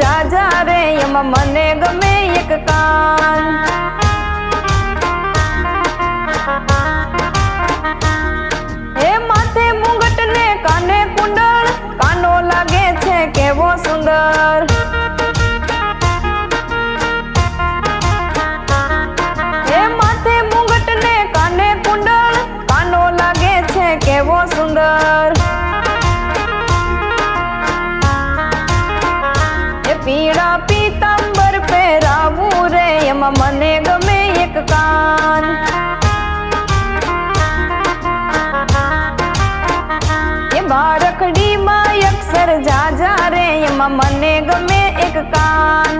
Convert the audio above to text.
જાજા રે એમાં મને ગમે એક કાન। એ માથે મુંગટ ને કાને કુંડળ, કાનો લાગે છે કેવો સુંદર। એ માથે મુંગટ ને કાને કુંડળ, કાનો લાગે છે કેવો સુંદર। એ પીળા પીતાંબર પહેરાવું રે એમાં મને ગમે એક કાન। એ બારખડીમાં અક્ષર જાજા રે એમાં મને ગમે એક કાન।